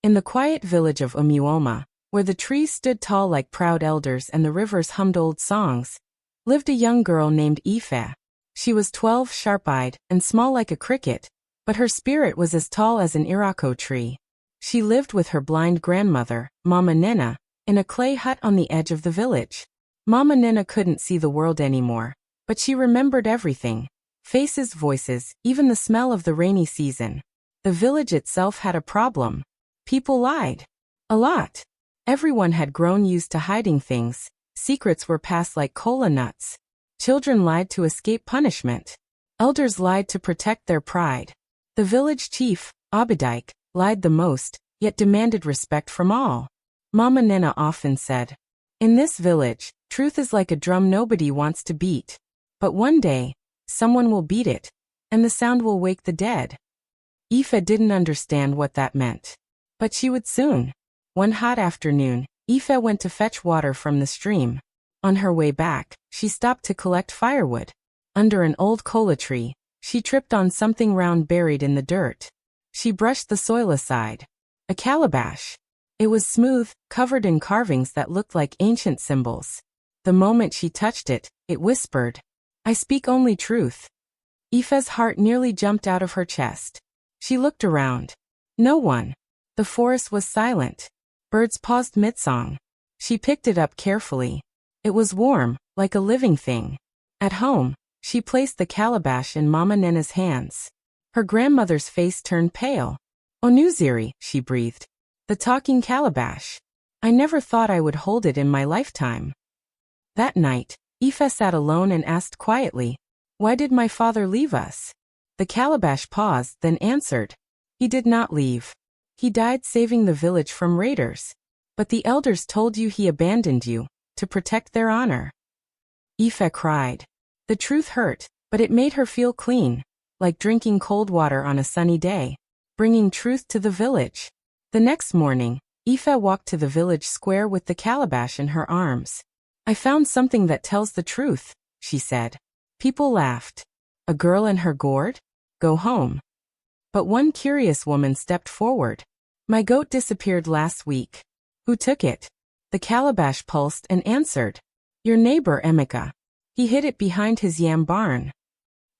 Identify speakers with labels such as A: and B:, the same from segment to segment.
A: In the quiet village of Umuoma, where the trees stood tall like proud elders and the rivers hummed old songs, lived a young girl named Ife. She was 12, sharp-eyed, and small like a cricket, but her spirit was as tall as an irako tree. She lived with her blind grandmother, Mama Nena, in a clay hut on the edge of the village. Mama Nena couldn't see the world anymore, but she remembered everything. Faces, voices, even the smell of the rainy season. The village itself had a problem. People lied. A lot. Everyone had grown used to hiding things. Secrets were passed like cola nuts. Children lied to escape punishment. Elders lied to protect their pride. The village chief, Abadike, lied the most, yet demanded respect from all. Mama Nena often said, "In this village, truth is like a drum nobody wants to beat. But one day, someone will beat it, and the sound will wake the dead." Ife didn't understand what that meant. But she would soon. One hot afternoon, Ife went to fetch water from the stream. On her way back, she stopped to collect firewood. Under an old cola tree, she tripped on something round buried in the dirt. She brushed the soil aside. A calabash. It was smooth, covered in carvings that looked like ancient symbols. The moment she touched it, it whispered, "I speak only truth." Ife's heart nearly jumped out of her chest. She looked around. No one. The forest was silent. Birds paused mid-song. She picked it up carefully. It was warm, like a living thing. At home, she placed the calabash in Mama Nena's hands. Her grandmother's face turned pale. "Onuziri," she breathed. "The talking calabash. I never thought I would hold it in my lifetime." That night, Ife sat alone and asked quietly, "Why did my father leave us?" The calabash paused, then answered, "He did not leave. He died saving the village from raiders. But the elders told you he abandoned you, to protect their honor." Ife cried. The truth hurt, but it made her feel clean, like drinking cold water on a sunny day, bringing truth to the village. The next morning, Ife walked to the village square with the calabash in her arms. "I found something that tells the truth," she said. People laughed. "A girl and her gourd? Go home." But one curious woman stepped forward. "My goat disappeared last week." "Who took it?" The calabash pulsed and answered, "Your neighbor Emeka. He hid it behind his yam barn."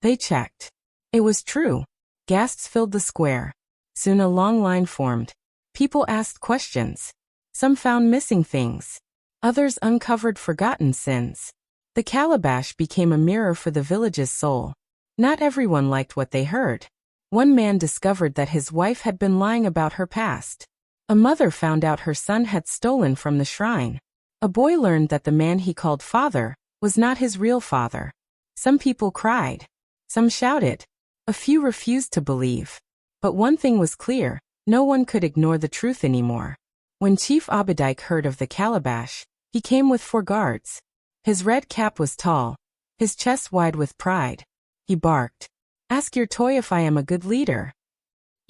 A: They checked. It was true. Gasps filled the square. Soon a long line formed. People asked questions. Some found missing things. Others uncovered forgotten sins. The calabash became a mirror for the village's soul. Not everyone liked what they heard. One man discovered that his wife had been lying about her past. A mother found out her son had stolen from the shrine. A boy learned that the man he called father was not his real father. Some people cried. Some shouted. A few refused to believe. But one thing was clear, no one could ignore the truth anymore. When Chief Abadike heard of the calabash, he came with 4 guards. His red cap was tall, his chest wide with pride. He barked, "Ask your toy if I am a good leader."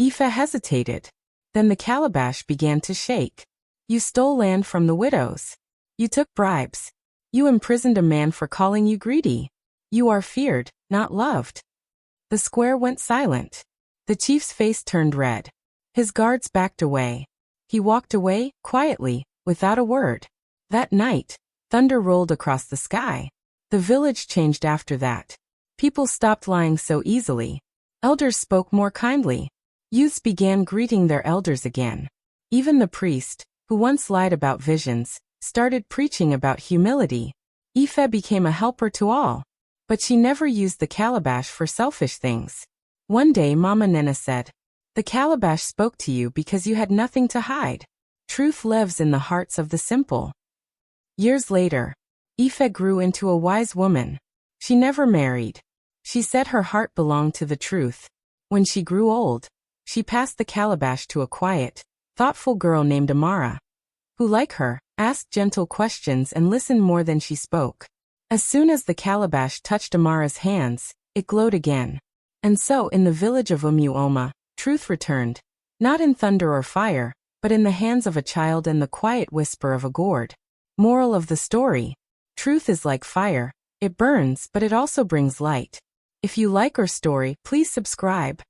A: Ife hesitated. Then the calabash began to shake. "You stole land from the widows. You took bribes. You imprisoned a man for calling you greedy. You are feared, not loved." The square went silent. The chief's face turned red. His guards backed away. He walked away, quietly, without a word. That night, thunder rolled across the sky. The village changed after that. People stopped lying so easily. Elders spoke more kindly. Youths began greeting their elders again. Even the priest, who once lied about visions, started preaching about humility. Ife became a helper to all. But she never used the calabash for selfish things. One day Mama Nena said, "The calabash spoke to you because you had nothing to hide. Truth lives in the hearts of the simple." Years later, Ife grew into a wise woman. She never married. She said her heart belonged to the truth. When she grew old, she passed the calabash to a quiet, thoughtful girl named Amara, who, like her, asked gentle questions and listened more than she spoke. As soon as the calabash touched Amara's hands, it glowed again. And so, in the village of Umuoma, truth returned, not in thunder or fire, but in the hands of a child and the quiet whisper of a gourd. Moral of the story: truth is like fire. It burns, but it also brings light. If you like our story, please subscribe.